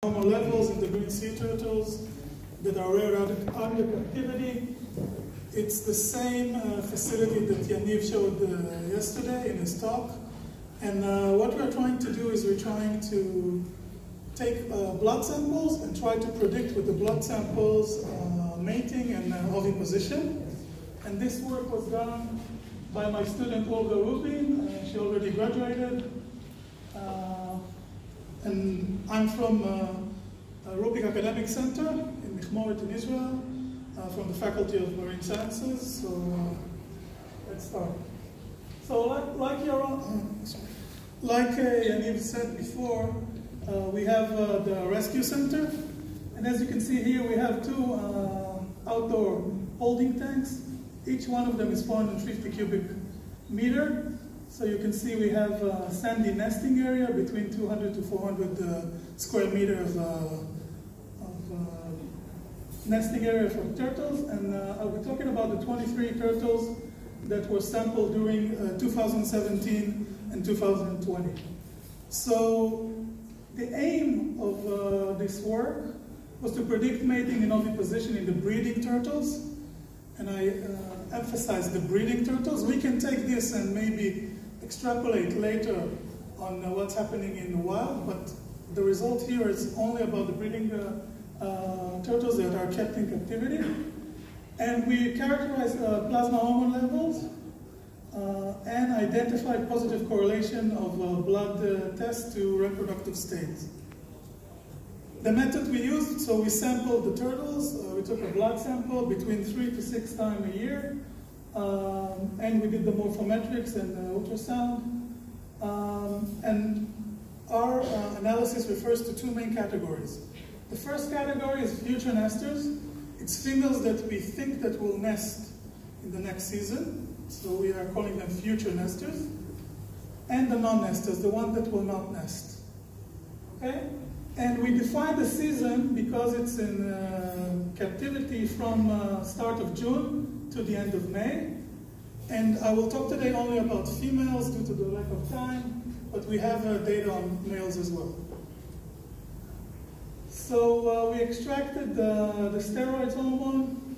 normal levels in the green sea turtles that are rare under captivity. It's the same facility that Yaniv showed yesterday in his talk. And what we're trying to do is we're trying to take blood samples and try to predict with the blood samples mating and oviposition. And this work was done by my student Olga Rubin. She already graduated. And I'm from Rubik Academic Center in Michmoret in Israel, from the Faculty of Marine Sciences. So let's start. So like Yaniv said before, we have the rescue center. And as you can see here, we have two outdoor holding tanks. Each one of them is 450 cubic meter. So you can see we have a sandy nesting area between 200 to 400 square meters of nesting area for turtles. And we're talking about the 23 turtles that were sampled during 2017 and 2020. So the aim of this work was to predict mating and oviposition in the breeding turtles. And I emphasize the breeding turtles. We can take this and maybe extrapolate later on what's happening in the wild, but the result here is only about the breeding turtles that are kept in captivity. And we characterize plasma hormone levels and identified positive correlation of blood tests to reproductive states. The method we used, so we sampled the turtles. We took a blood sample between 3 to 6 times a year. And we did the morphometrics and ultrasound. And our analysis refers to two main categories. The first category is future nesters. It's females that we think that will nest in the next season. So we are calling them future nesters. And the non-nesters, the one that will not nest. Okay? And we define the season because it's in captivity from start of June to the end of May. And I will talk today only about females due to the lack of time, but we have data on males as well. So we extracted the steroid hormone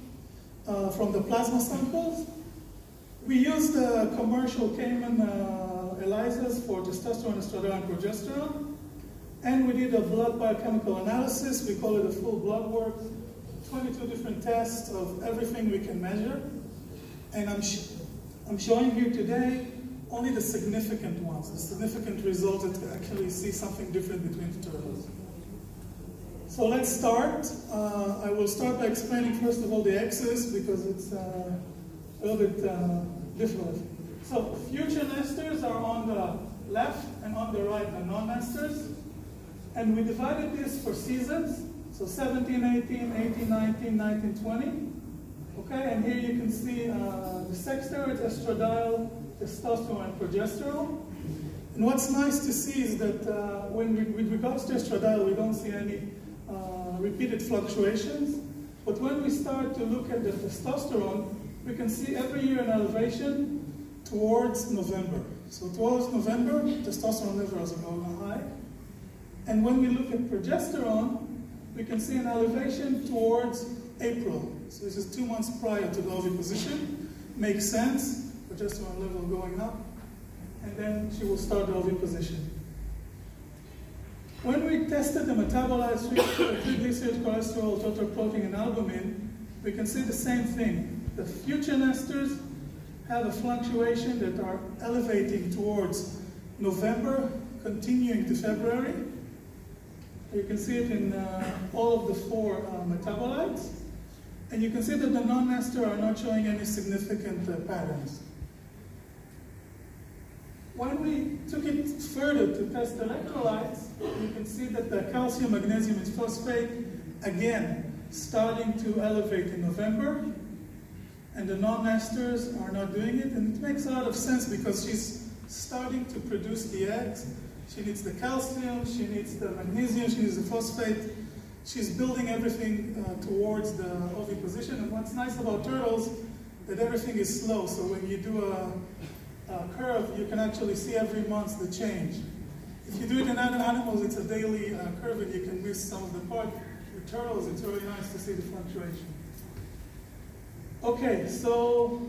from the plasma samples. We used the commercial Cayman ELISAs for testosterone, estradiol, and progesterone. And we did a blood biochemical analysis. We call it a full blood work. 22 different tests of everything we can measure. And I'm showing you today only the significant ones, the significant results that actually see something different between the turtles. So let's start. I will start by explaining first of all the axis because it's a little bit difficult. So future nesters are on the left and on the right the non-nesters. And we divided this for seasons. So 17, 18, 18, 19, 19, 20. Okay, and here you can see the sex steroids, estradiol, testosterone, and progesterone. And what's nice to see is that with regards to estradiol, we don't see any repeated fluctuations. But when we start to look at the testosterone, we can see every year an elevation towards November. So towards November, testosterone levels are going high. And when we look at progesterone, we can see an elevation towards April. So this is 2 months prior to the oviposition. Makes sense, progesterone level going up. And then she will start the oviposition. When we tested the metabolites, triglycerides, cholesterol, total protein, and albumin, we can see the same thing. The future nesters have a fluctuation that are elevating towards November, continuing to February. You can see it in all of the 4 metabolites. And you can see that the non-nester are not showing any significant patterns. When we took it further to test electrolytes, you can see that the calcium, magnesium, and phosphate, again, starting to elevate in November. And the non-nesters are not doing it. And it makes a lot of sense because she's starting to produce the eggs. She needs the calcium, she needs the magnesium, she needs the phosphate. She's building everything towards the oviposition. And what's nice about turtles, that everything is slow. So when you do a curve, you can actually see every month the change If you do it in other animals, it's a daily curve and you can miss some of the part. With turtles, it's really nice to see the fluctuation. Okay, so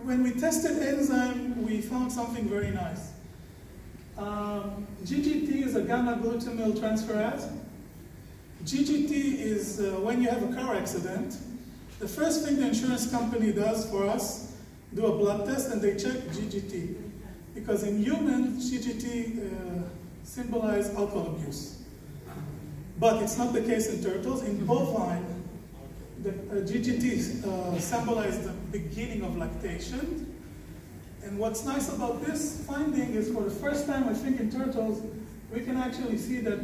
when we tested enzyme, we found something very nice. GGT is a gamma-glutamyl transferase. GGT is when you have a car accident, the first thing the insurance company does for us, do a blood test and they check GGT. Because in humans, GGT symbolizes alcohol abuse. But it's not the case in turtles. In bovine, the GGT symbolizes the beginning of lactation. And what's nice about this finding is for the first time, I think, in turtles, we can actually see that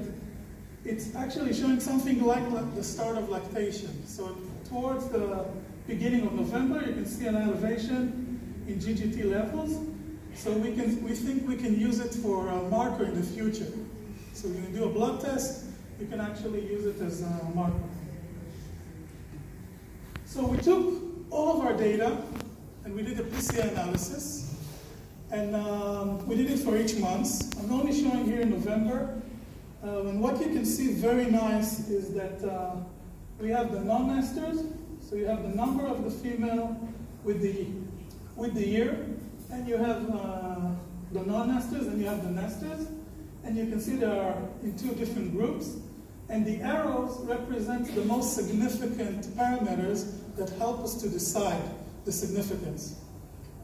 it's actually showing something like the start of lactation. So towards the beginning of November, you can see an elevation in GGT levels. So we think we can use it for a marker in the future. So when you do a blood test, you can actually use it as a marker. So we took all of our data and we did a PCA analysis. And we did it for each month. I'm only showing here in November. And what you can see very nice is that we have the non-nesters. So you have the number of the female with the year. And you have the non-nesters and you have the nesters. And you can see they are in two different groups. And the arrows represent the most significant parameters that help us to decide the significance.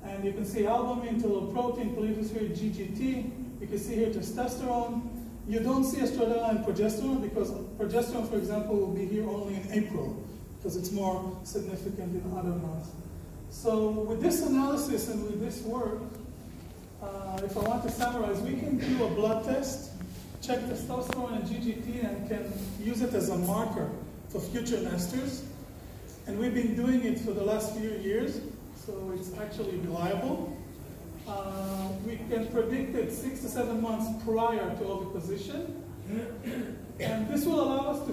And you can see albumin, protein, polyphosphate, GGT. You can see here testosterone. You don't see estradiol and progesterone because progesterone, for example, will be here only in April because it's more significant in other months. So with this analysis and with this work, if I want to summarize, we can do a blood test, check testosterone and GGT, and can use it as a marker for future nesters. And we've been doing it for the last few years. So it's actually reliable. We can predict it 6 to 7 months prior to oviposition. And this will allow us to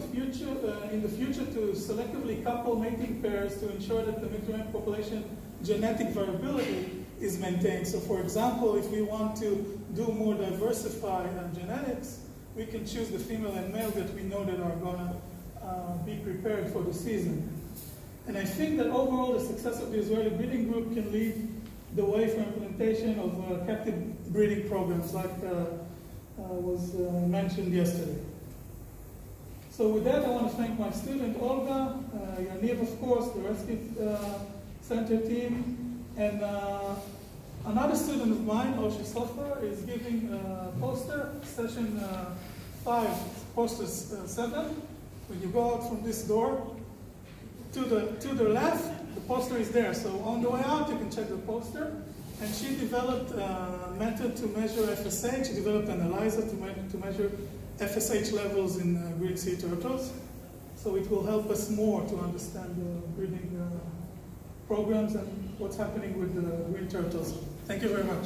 in the future to selectively couple mating pairs to ensure that the microbial population genetic variability is maintained. So for example, if we want to do more diversified genetics, we can choose the female and male that we know that are going to be prepared for the season. And I think that overall the success of the Israeli breeding group can lead the way for implementation of captive breeding programs like was mentioned yesterday. So with that, I want to thank my student Olga, Yaniv, of course, the Rescue Center team, and another student of mine, Oshi Sofer, is giving a poster, session 5, poster 7. When you go out from this door, to the left, the poster is there. So on the way out, you can check the poster. And she developed a method to measure FSH. She developed an analyzer to measure FSH levels in green sea turtles. So it will help us more to understand the breeding programs and what's happening with the green turtles. Thank you very much.